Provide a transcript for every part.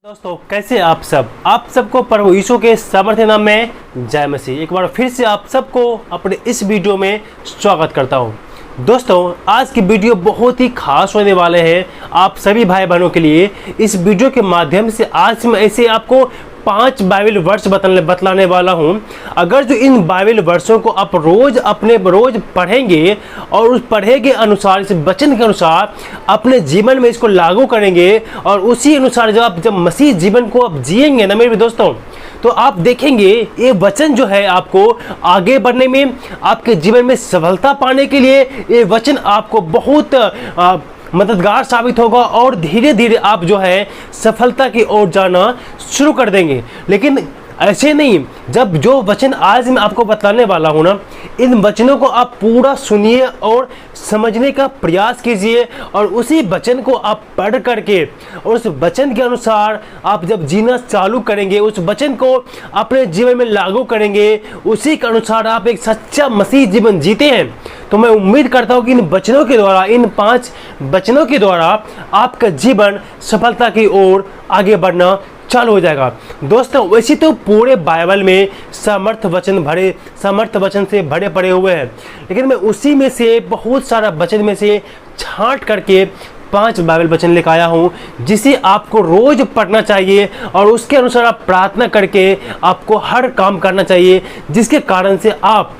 दोस्तों कैसे आप सबको प्रभु यीशु के सामर्थ्य नाम में जय मसीह। एक बार फिर से आप सबको अपने इस वीडियो में स्वागत करता हूं। दोस्तों आज की वीडियो बहुत ही खास होने वाले हैं आप सभी भाई बहनों के लिए। इस वीडियो के माध्यम से आज मैं ऐसे आपको 5 बाइबल वर्स बतलाने वाला हूं। अगर जो इन बाइबल वर्सों को आप रोज पढ़ेंगे और उस पढ़े के अनुसार, इस वचन के अनुसार अपने जीवन में इसको लागू करेंगे और उसी अनुसार जब मसीह जीवन को आप जिएंगे ना मेरे दोस्तों, तो आप देखेंगे ये वचन जो है आपको आगे बढ़ने में, आपके जीवन में सफलता पाने के लिए ये वचन आपको बहुत मददगार साबित होगा और धीरे धीरे आप जो है सफलता की ओर जाना शुरू कर देंगे। लेकिन ऐसे नहीं, जब जो वचन आज मैं आपको बतलाने वाला हूँ ना, इन वचनों को आप पूरा सुनिए और समझने का प्रयास कीजिए और उसी वचन को आप पढ़ करके और उस वचन के अनुसार आप जब जीना चालू करेंगे, उस वचन को अपने जीवन में लागू करेंगे, उसी के अनुसार आप एक सच्चा मसीह जीवन जीते हैं, तो मैं उम्मीद करता हूँ कि इन वचनों के द्वारा, इन 5 वचनों के द्वारा आपका जीवन सफलता की ओर आगे बढ़ना चालू हो जाएगा। दोस्तों वैसे तो पूरे बाइबल में समर्थ वचन से भरे पड़े हुए हैं, लेकिन मैं उसी में से बहुत सारा वचन में से छांट करके 5 बाइबल वचन लेकर आया हूँ, जिसे आपको रोज पढ़ना चाहिए और उसके अनुसार आप प्रार्थना करके आपको हर काम करना चाहिए, जिसके कारण से आप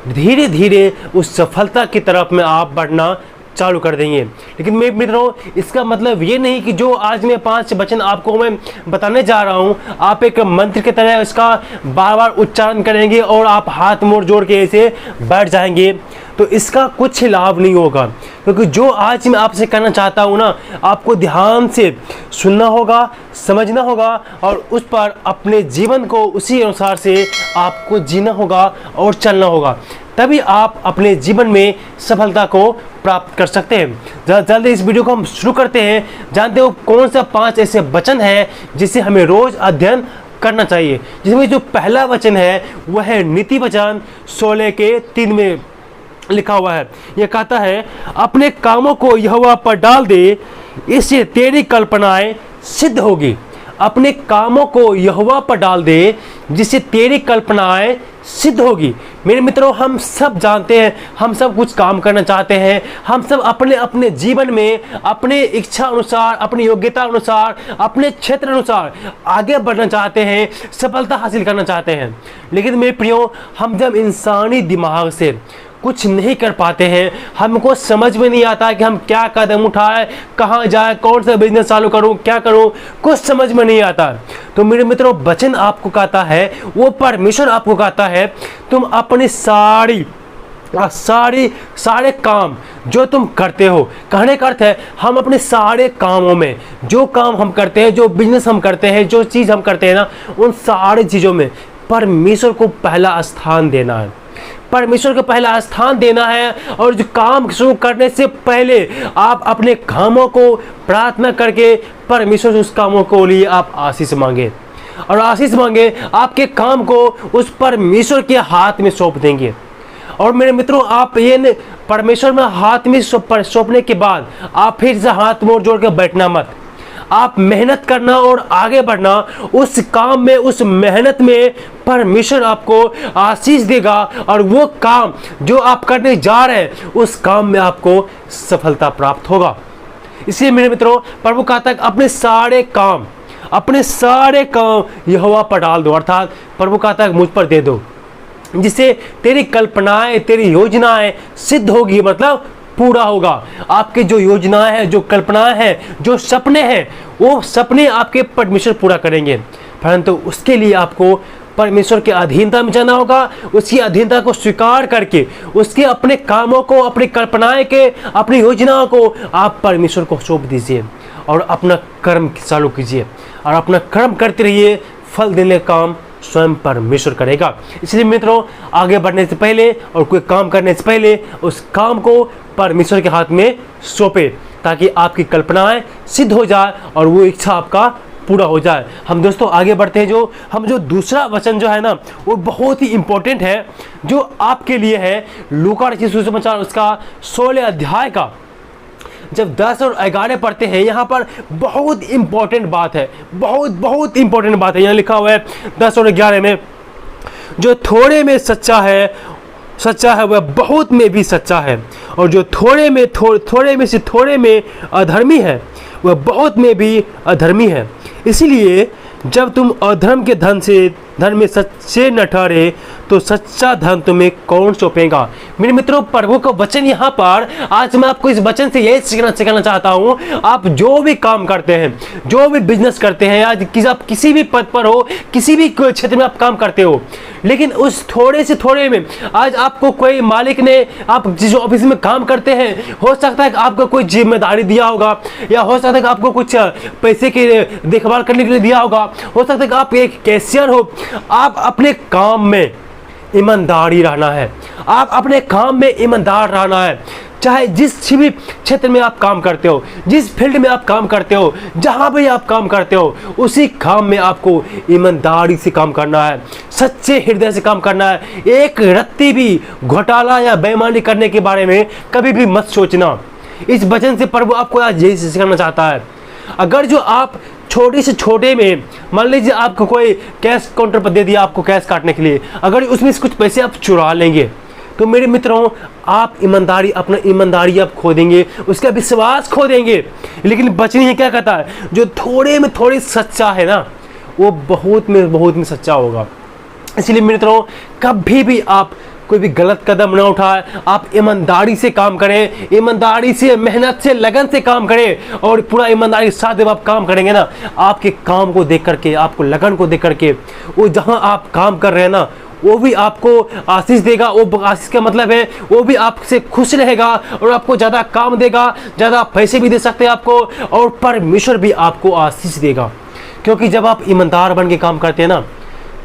धीरे धीरे उस सफलता की तरफ में आप बढ़ना चालू कर देंगे। लेकिन मैं मित्रों, इसका मतलब ये नहीं कि जो आज मैं 5 वचन आपको मैं बताने जा रहा हूँ, आप एक मंत्र की तरह इसका बार बार उच्चारण करेंगे और आप हाथ मोड़ जोड़ के ऐसे बैठ जाएंगे, तो इसका कुछ लाभ नहीं होगा। क्योंकि जो आज मैं आपसे कहना चाहता हूँ ना, आपको ध्यान से सुनना होगा, समझना होगा और उस पर अपने जीवन को उसी अनुसार से आपको जीना होगा और चलना होगा, तभी आप अपने जीवन में सफलता को प्राप्त कर सकते हैं। जल्दी इस वीडियो को हम शुरू करते हैं। जानते हो कौन सा 5 ऐसे वचन है जिसे हमें रोज अध्ययन करना चाहिए। जिसमें जो पहला वचन है वह है नीति वचन 16:3 में लिखा हुआ है। यह कहता है, अपने कामों को यहोवा पर डाल दे, इससे तेरी कल्पनाएं सिद्ध होगी। अपने कामों को यहोवा पर डाल दे, जिससे तेरी कल्पनाएं सिद्ध होगी। मेरे मित्रों, हम सब जानते हैं, हम सब कुछ काम करना चाहते हैं, हम सब अपने अपने जीवन में अपने इच्छा अनुसार, अपनी योग्यता अनुसार, अपने क्षेत्र अनुसार आगे बढ़ना चाहते हैं, सफलता हासिल करना चाहते हैं। लेकिन मेरे प्रियो, हम जब इंसानी दिमाग से कुछ नहीं कर पाते हैं, हमको समझ में नहीं आता कि हम क्या कदम उठाएं, कहाँ जाए, कौन सा बिजनेस चालू करूं, क्या करूं, कुछ समझ में नहीं आता। तो मेरे मित्रों, वचन आपको कहता है, वो परमेश्वर आपको कहता है, तुम अपने सारे काम जो तुम करते हो, कहने का अर्थ है हम अपने सारे कामों में, जो काम हम करते हैं, जो बिजनेस हम करते हैं, जो चीज़ हम करते हैं ना, उन सारी चीज़ों में परमेश्वर को पहला स्थान देना है। परमेश्वर को पहला स्थान देना है और जो काम शुरू करने से पहले आप अपने कामों को प्रार्थना करके परमेश्वर से उस कामों को लिए आप आशीष मांगे और आशीष मांगे, आपके काम को उस परमेश्वर के हाथ में सौंप देंगे। और मेरे मित्रों, आप ये परमेश्वर में हाथ में सौंपने के बाद आप फिर से हाथ मोड़ जोड़ के बैठना मत। आप मेहनत करना और आगे बढ़ना, उस काम में, उस मेहनत में परमेश्वर आपको आशीष देगा और वो काम जो आप करने जा रहे हैं, उस काम में आपको सफलता प्राप्त होगा। इसलिए मेरे मित्रों, प्रभु कहता है अपने सारे काम यहोवा पर डाल दो, अर्थात प्रभु कहता है मुझ पर दे दो, जिससे तेरी कल्पनाएं, तेरी योजनाएं सिद्ध होगी, मतलब पूरा होगा। आपके जो योजनाएं हैं, जो कल्पनाएं हैं, जो सपने हैं, वो सपने आपके परमेश्वर पूरा करेंगे। परंतु उसके लिए आपको परमेश्वर के अधीनता में जाना होगा, उसकी अधीनता को स्वीकार करके उसके अपने कामों को, अपनी कल्पनाएं के, अपनी योजनाओं को आप परमेश्वर को सौंप दीजिए और अपना कर्म चालू कीजिए और अपना कर्म करते रहिए। फल देने का काम स्वयं परमेश्वर करेगा। इसलिए मित्रों, आगे बढ़ने से पहले और कोई काम करने से पहले उस काम को परमेश्वर के हाथ में सौंपे, ताकि आपकी कल्पनाएं सिद्ध हो जाए और वो इच्छा आपका पूरा हो जाए। हम दोस्तों आगे बढ़ते हैं। जो दूसरा वचन जो है ना, वो बहुत ही इंपॉर्टेंट है, जो आपके लिए है। लूका रचित सुसमाचार उसका 16 अध्याय का जब 10 और 11 पढ़ते हैं, यहाँ पर बहुत इंपॉर्टेंट बात है, बहुत इंपॉर्टेंट बात है। यहाँ लिखा हुआ है 10 और 11 में, जो थोड़े में सच्चा है वह बहुत में भी सच्चा है, और जो थोड़े में से थोड़े में अधर्मी है वह बहुत में भी अधर्मी है। इसलिए जब तुम अधर्म के धन में सच्चे न ठहरे तो सच्चा धन तुम्हें कौन सौंपेगा। मेरे मित्रों, प्रभु का वचन यहाँ पर आज मैं आपको इस वचन से यही सिखाना चाहता हूँ। आप जो भी काम करते हैं, जो भी बिजनेस करते हैं, आज आप किसी भी पद पर हो, किसी भी क्षेत्र में आप काम करते हो, लेकिन उस थोड़े से थोड़े में आज आपको कोई मालिक ने, आप जिस ऑफिस में काम करते हैं, हो सकता है कि आपको कोई जिम्मेदारी दिया होगा, या हो सकता है कि आपको कुछ पैसे की देखभाल करने के लिए दिया होगा, हो सकता है कि आप एक कैशियर हो। आप अपने काम में ईमानदारी रहना है, आप अपने काम में ईमानदार रहना है। चाहे जिस भी क्षेत्र में आप काम करते हो, जिस फील्ड में आप काम करते हो, जहां भी आप काम करते हो, उसी काम में आपको ईमानदारी से काम करना है, सच्चे हृदय से काम करना है। एक रत्ती भी घोटाला या बेईमानी करने के बारे में कभी भी मत सोचना। इस वचन से प्रभु आपको आज यही सिखाना चाहता है। अगर जो आप छोटे से छोटे में, मान लीजिए आपको कोई कैश काउंटर पर दे दिया आपको कैश काटने के लिए, अगर उसमें से कुछ पैसे आप चुरा लेंगे तो मेरे मित्रों, आप अपना ईमानदारी आप खो देंगे, उसका विश्वास खो देंगे। लेकिन बचनी है क्या कहता है, जो थोड़े में थोड़ी सच्चा है ना, वो बहुत में सच्चा होगा। इसलिए मेरे मित्रों, कभी भी आप कोई भी गलत कदम न उठाए, आप ईमानदारी से काम करें, ईमानदारी से, मेहनत से, लगन से काम करें, और पूरा ईमानदारी के साथ जब आप काम करेंगे ना, आपके काम को देख करके, आपको लगन को देख करके, वो जहां आप काम कर रहे हैं ना, वो भी आपको आशीष देगा। वो आशीष का मतलब है वो भी आपसे खुश रहेगा और आपको ज़्यादा काम देगा, ज़्यादा पैसे भी दे सकते हैं आपको, और परमेश्वर भी आपको आशीष देगा। क्योंकि जब आप ईमानदार बन के काम करते हैं ना,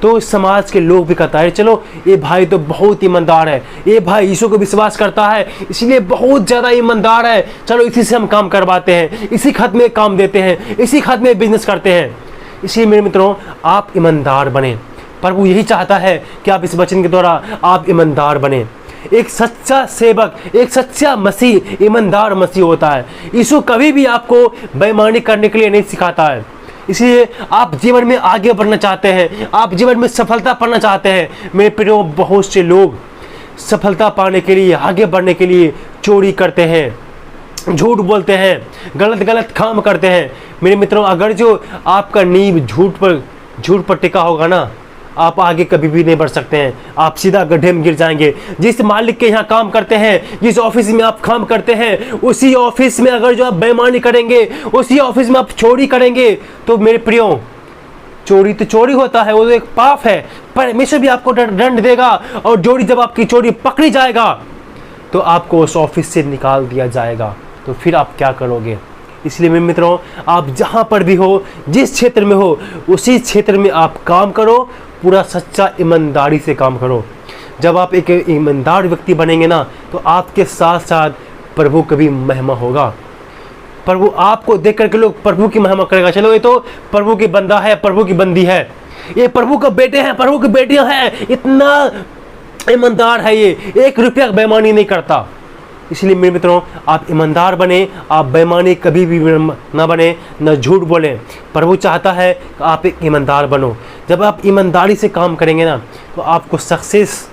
तो समाज के लोग भी कहता है, चलो ये भाई तो बहुत ईमानदार है, ये भाई यीशु को विश्वास करता है, इसलिए बहुत ज़्यादा ईमानदार है, चलो इसी से हम काम करवाते हैं, इसी खत में काम देते हैं, इसी खत में बिजनेस करते हैं। इसलिए मेरे मित्रों, आप ईमानदार बने। प्रभु यही चाहता है कि आप इस वचन के द्वारा आप ईमानदार बने। एक सच्चा सेवक, एक सच्चा मसीह ईमानदार मसीह होता है। यीशु कभी भी आपको बेईमानी करने के लिए नहीं सिखाता है। इसलिए आप जीवन में आगे बढ़ना चाहते हैं, आप जीवन में सफलता पाना चाहते हैं, मेरे प्रियो, बहुत से लोग सफलता पाने के लिए, आगे बढ़ने के लिए चोरी करते हैं, झूठ बोलते हैं, गलत काम करते हैं। मेरे मित्रों, अगर जो आपका नींव झूठ पर टिका होगा ना, आप आगे कभी भी नहीं बढ़ सकते हैं, आप सीधा गड्ढे में गिर जाएंगे। जिस मालिक के यहाँ काम करते हैं, जिस ऑफिस में आप काम करते हैं, उसी ऑफिस में अगर जो आप बेईमानी करेंगे, उसी ऑफिस में आप चोरी करेंगे, तो मेरे प्रियो, चोरी तो चोरी होता है, वो तो एक पाप है, परमेश्वर भी आपको दंड देगा। और जब आपकी चोरी पकड़ी जाएगा तो आपको उस ऑफिस से निकाल दिया जाएगा। तो फिर आप क्या करोगे? इसलिए मेरे मित्रों, आप जहाँ पर भी हो, जिस क्षेत्र में हो, उसी क्षेत्र में आप काम करो, पूरा सच्चा ईमानदारी से काम करो। जब आप एक ईमानदार व्यक्ति बनेंगे ना, तो आपके साथ साथ प्रभु की भी महिमा होगा। प्रभु आपको देख करके लोग प्रभु की महिमा करेगा, चलो ये तो प्रभु की बंदा है, प्रभु की बंदी है, ये प्रभु के बेटे हैं, प्रभु की बेटियां हैं, इतना ईमानदार है ये, 1 रुपया बेईमानी नहीं करता। इसलिए मेरे मित्रों, आप ईमानदार बने, आप बेईमानी कभी भी ना बने, न झूठ बोले। प्रभु चाहता है कि आप एक ईमानदार बनो। जब आप ईमानदारी से काम करेंगे ना, तो आपको सक्सेस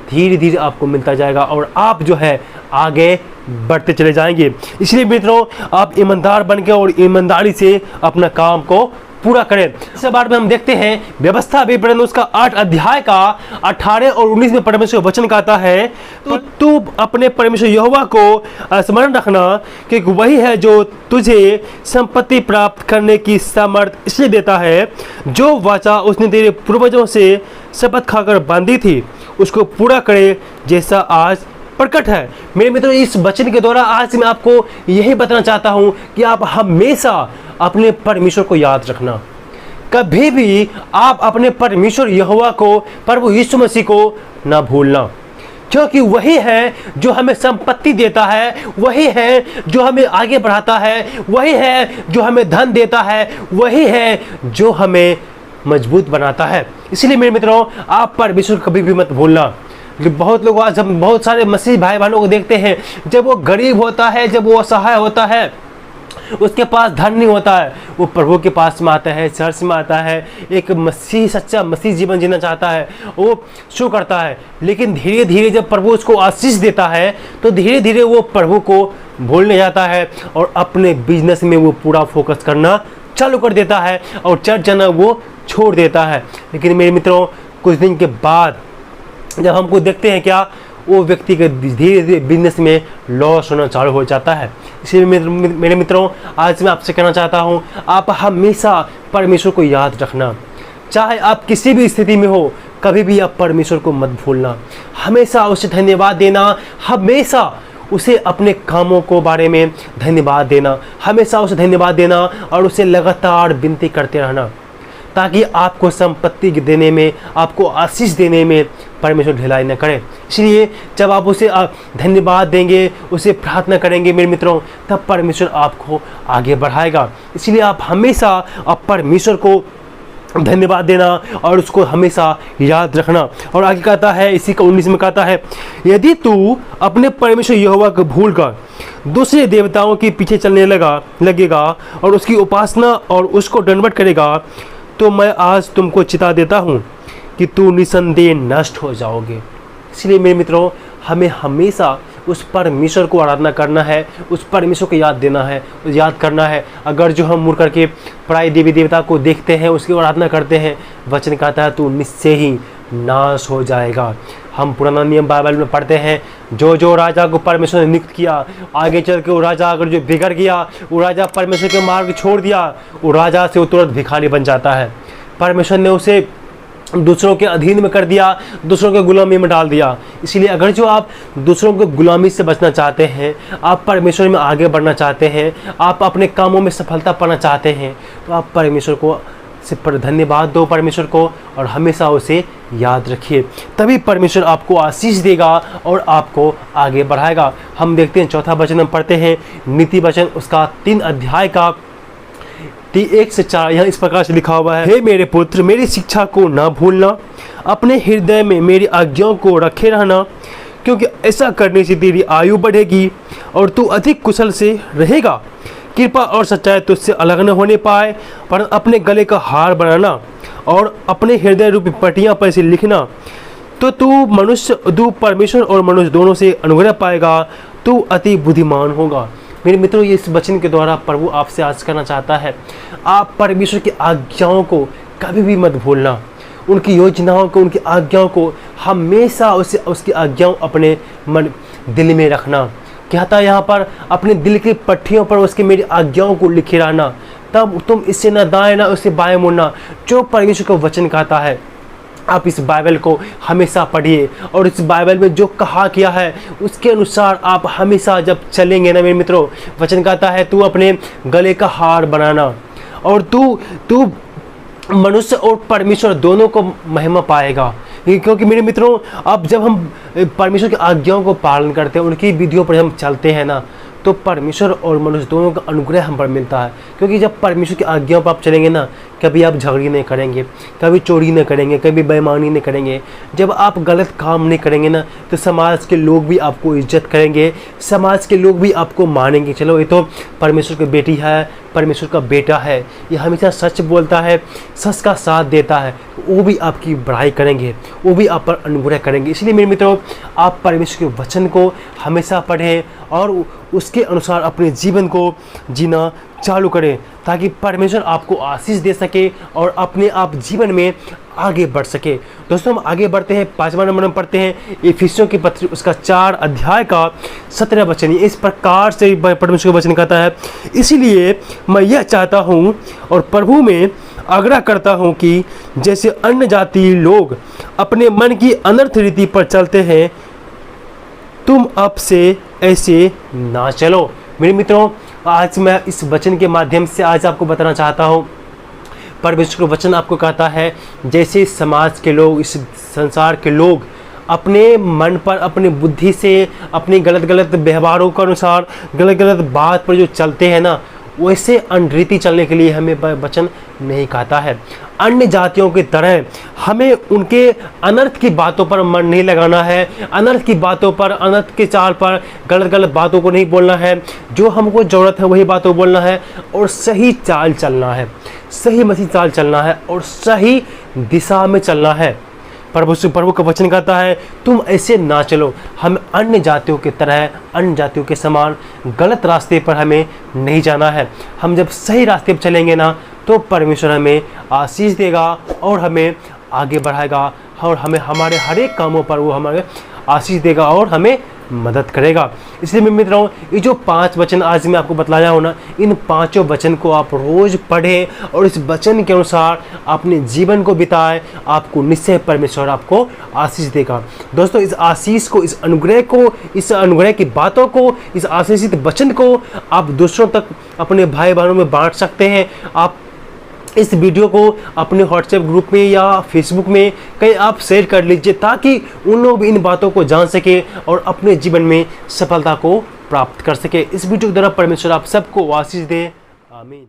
धीरे धीरे आपको मिलता जाएगा और आप जो है आगे बढ़ते चले जाएंगे। इसलिए मित्रों, आप ईमानदार बन के और ईमानदारी से अपना काम को पूरा करें। इस बार में हम देखते हैं व्यवस्था विवरण उसका 8 अध्याय का 18 और 19 में परमेश्वर वचन कहता है, तो तू अपने परमेश्वर यहोवा को स्मरण रखना कि वही है जो तुझे संपत्ति प्राप्त करने की सामर्थ इसलिए देता है, जो वाचा उसने तेरे पूर्वजों से शपथ खाकर बांधी थी उसको पूरा करे, जैसा आज प्रकट है। मेरे मित्रों, इस वचन के द्वारा आज मैं आपको यही बताना चाहता हूं कि आप हमेशा अपने परमेश्वर को याद रखना। कभी भी आप अपने परमेश्वर यहोवा को, प्रभु यीशु मसीह को ना भूलना, क्योंकि वही है जो हमें संपत्ति देता है, वही है जो हमें आगे बढ़ाता है, वही है जो हमें धन देता है, वही है जो हमें मजबूत बनाता है। इसलिए मेरे मित्रों, आप परमेश्वर कभी भी मत भूलना। बहुत लोग आज हम बहुत सारे मसीह भाई बहनों को देखते हैं, जब वो गरीब होता है, जब वो असहाय होता है, उसके पास धन नहीं होता है, वो प्रभु के पास में आता है, चर्च में आता है, एक मसीह सच्चा मसीह जीवन जीना चाहता है, वो शो करता है। लेकिन धीरे धीरे जब प्रभु उसको आशीष देता है तो धीरे धीरे वो प्रभु को भूलने जाता है और अपने बिजनेस में वो पूरा फोकस करना चालू कर देता है और चर्च जाना वो छोड़ देता है। लेकिन मेरे मित्रों, कुछ दिन के बाद जब हमको देखते हैं क्या, वो व्यक्ति के धीरे धीरे बिजनेस में लॉस होना चालू हो जाता है। इसलिए मेरे मित्रों, आज मैं आपसे कहना चाहता हूँ, आप हमेशा परमेश्वर को याद रखना। चाहे आप किसी भी स्थिति में हो, कभी भी आप परमेश्वर को मत भूलना। हमेशा उसे धन्यवाद देना, हमेशा उसे अपने कामों को बारे में धन्यवाद देना, हमेशा उसे धन्यवाद देना और उसे लगातार विनती करते रहना, ताकि आपको संपत्ति देने में, आपको आशीष देने में परमेश्वर ढिलाई न करे। इसलिए जब आप उसे धन्यवाद देंगे, उसे प्रार्थना करेंगे मेरे मित्रों, तब परमेश्वर आपको आगे बढ़ाएगा। इसलिए आप हमेशा आप परमेश्वर को धन्यवाद देना और उसको हमेशा याद रखना। और आगे कहता है, इसी का 19 में कहता है, यदि तू अपने परमेश्वर यहोवा को भूल कर दूसरे देवताओं के पीछे चलने लगेगा और उसकी उपासना और उसको दंडवत करेगा, तो मैं आज तुमको चिता देता हूँ कि तू निसंदेह नष्ट हो जाओगे। इसलिए मेरे मित्रों, हमें हमेशा उस परमेश्वर को आराधना करना है, उस परमेश्वर को याद करना है। अगर जो हम मुड़ करके पराई देवी देवता को देखते हैं, उसकी आराधना करते हैं, वचन कहता है तू निश्चय ही नाश हो जाएगा। हम पुराना नियम बाइबल में पढ़ते हैं, जो राजा को परमेश्वर ने नियुक्त किया, आगे चल के वो राजा अगर जो बिगड़ गया, वो राजा परमेश्वर के मार्ग छोड़ दिया, वो राजा से वो तुरंत भिखारी बन जाता है। परमेश्वर ने उसे दूसरों के अधीन में कर दिया, दूसरों के गुलामी में डाल दिया। इसलिए अगर जो आप दूसरों को गुलामी से बचना चाहते हैं, आप परमेश्वर में आगे बढ़ना चाहते हैं, आप अपने कामों में सफलता पाना चाहते हैं, तो आप परमेश्वर को सिर्फ धन्यवाद दो परमेश्वर को और हमेशा उसे याद रखिए। तभी परमेश्वर आपको आशीष देगा और आपको आगे बढ़ाएगा। हम देखते हैं चौथा वचन हम पढ़ते हैं, नीति वचन उसका 3 अध्याय का 1 से 4। यहाँ इस प्रकार से लिखा हुआ है, हे मेरे पुत्र, मेरी शिक्षा को ना भूलना, अपने हृदय में मेरी आज्ञाओं को रखे रहना, क्योंकि ऐसा करने से तेरी आयु बढ़ेगी और तू अधिक कुशल से रहेगा। कृपा और सच्चाई तुझसे अलग न होने पाए, पर अपने गले का हार बनाना और अपने हृदय रूपी पट्टियाँ पर से लिखना, तो तू परमेश्वर और मनुष्य दोनों से अनुग्रह पाएगा, तू अति बुद्धिमान होगा। मेरे मित्रों, ये इस वचन के द्वारा प्रभु आपसे आज करना चाहता है, आप परमेश्वर की आज्ञाओं को कभी भी मत भूलना, उनकी योजनाओं को, उनकी आज्ञाओं को हमेशा उसकी आज्ञाओं अपने मन दिल में रखना। कहता है यहाँ पर, अपने दिल की पट्टियों पर उसके मेरी आज्ञाओं को लिखे रहना, तब तुम इससे न दाएं ना उससे बाएं मुड़ना। जो परमेश्वर का वचन कहता है, आप इस बाइबल को हमेशा पढ़िए और इस बाइबल में जो कहा किया है उसके अनुसार आप हमेशा जब चलेंगे ना मेरे मित्रों, वचन कहता है तू अपने गले का हार बनाना और तू मनुष्य और परमेश्वर दोनों को महिमा पाएगा। क्योंकि मेरे मित्रों, अब जब हम परमेश्वर की आज्ञाओं को पालन करते हैं, उनकी विधियों पर हम चलते हैं ना, तो परमेश्वर और मनुष्य दोनों का अनुग्रह हम पर मिलता है। क्योंकि जब परमेश्वर की आज्ञाओं पर आप चलेंगे ना, कभी आप झगड़ी नहीं करेंगे, कभी चोरी नहीं करेंगे, कभी बेईमानी नहीं करेंगे। जब आप गलत काम नहीं करेंगे ना, तो समाज के लोग भी आपको इज्जत करेंगे, समाज के लोग भी आपको मानेंगे, चलो ये तो परमेश्वर की बेटी है, परमेश्वर का बेटा है, ये हमेशा सच बोलता है, सच का साथ देता है, वो भी आपकी बड़ाई करेंगे, वो भी आप पर अनुग्रह करेंगे। इसलिए मेरे मित्रों, आप परमेश्वर के वचन को हमेशा पढ़ें और उसके अनुसार अपने जीवन को जीना चालू करें, ताकि परमेश्वर आपको आशीष दे सके और अपने आप जीवन में आगे बढ़ सके। दोस्तों, हम आगे बढ़ते हैं, 5वां नंबर में पढ़ते हैं इफिसियों की पत्री उसका 4 अध्याय का 17 वचन। इस प्रकार से परमेश्वर का वचन कहता है, इसीलिए मैं यह चाहता हूँ और प्रभु में आग्रह करता हूँ कि जैसे अन्य जाति लोग अपने मन की अनर्थ रीति पर चलते हैं, तुम अब से ऐसे ना चलो। मेरे मित्रों, आज मैं इस वचन के माध्यम से आज आपको बताना चाहता हूँ, परमेश्वर का वचन आपको कहता है, जैसे समाज के लोग, इस संसार के लोग अपने मन पर, अपनी बुद्धि से, अपनी गलत व्यवहारों के अनुसार, गलत बात पर जो चलते हैं ना, वैसे अनरीति चलने के लिए हमें वचन नहीं कहता है। अन्य जातियों की तरह हमें उनके अनर्थ की बातों पर मन नहीं लगाना है, अनर्थ की बातों पर, अनर्थ के चाल पर गलत गलत बातों को नहीं बोलना है। जो हमको ज़रूरत है वही बातों को बोलना है और सही चाल चलना है, सही मसीह चाल चलना है और सही दिशा में चलना है। प्रभु का वचन कहता है तुम ऐसे ना चलो। हम अन्य जातियों की तरह, अन्य जातियों के समान गलत रास्ते पर हमें नहीं जाना है। हम जब सही रास्ते पर चलेंगे ना तो परमेश्वर हमें आशीष देगा और हमें आगे बढ़ाएगा और हमें हमारे हर एक कामों पर वो हमें आशीष देगा और हमें मदद करेगा। इसलिए मैं मित्रों, ये जो 5 वचन आज मैं आपको बतलाया हूँ ना, इन 5 वचन को आप रोज़ पढ़ें और इस वचन के अनुसार अपने जीवन को बिताएं। आपको निश्चय परमेश्वर आपको आशीष देगा। दोस्तों, इस आशीष को, इस अनुग्रह की बातों को, इस आशीषित वचन को आप दूसरों तक, अपने भाई बहनों में बांट सकते हैं। आप इस वीडियो को अपने व्हाट्सएप ग्रुप में या फेसबुक में कहीं आप शेयर कर लीजिए ताकि उन लोग भी इन बातों को जान सके और अपने जीवन में सफलता को प्राप्त कर सके। इस वीडियो के द्वारा परमेश्वर आप सबको आशीष दे। आमीन।